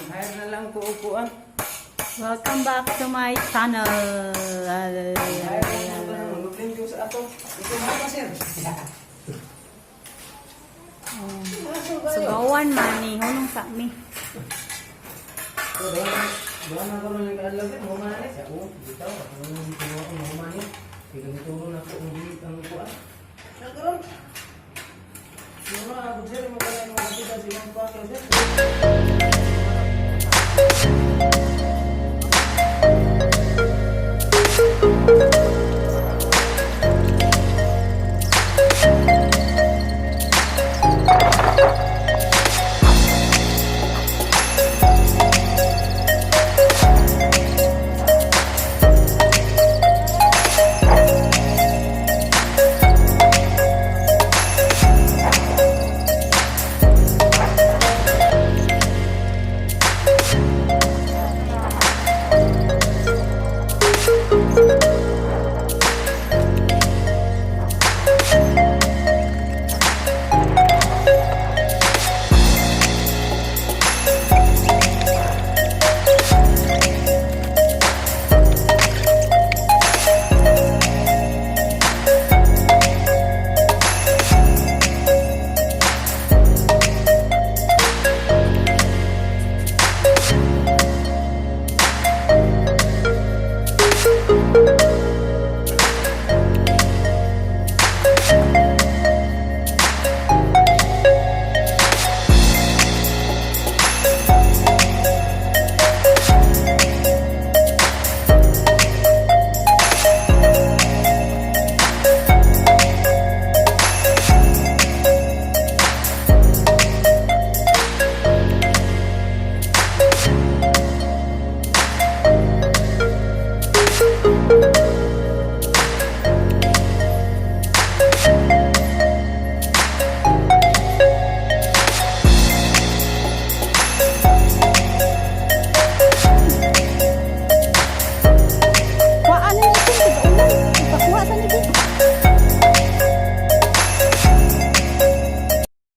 Hire na lang ko upuan. Welcome back to my channel. Hire na lang ko na mag-blend ko sa ato. Ito mga sir. Sugawan mani, hunong sa mi. So, doon na ko nung nag-alagay. Humanis. Ako, bitaw. Ako nung kinuha ko humanis. Pinagturo na ko ang bilit ang upuan. Nagkaroon. Yung mga ako sir, yung mga kapita silang pakil sir.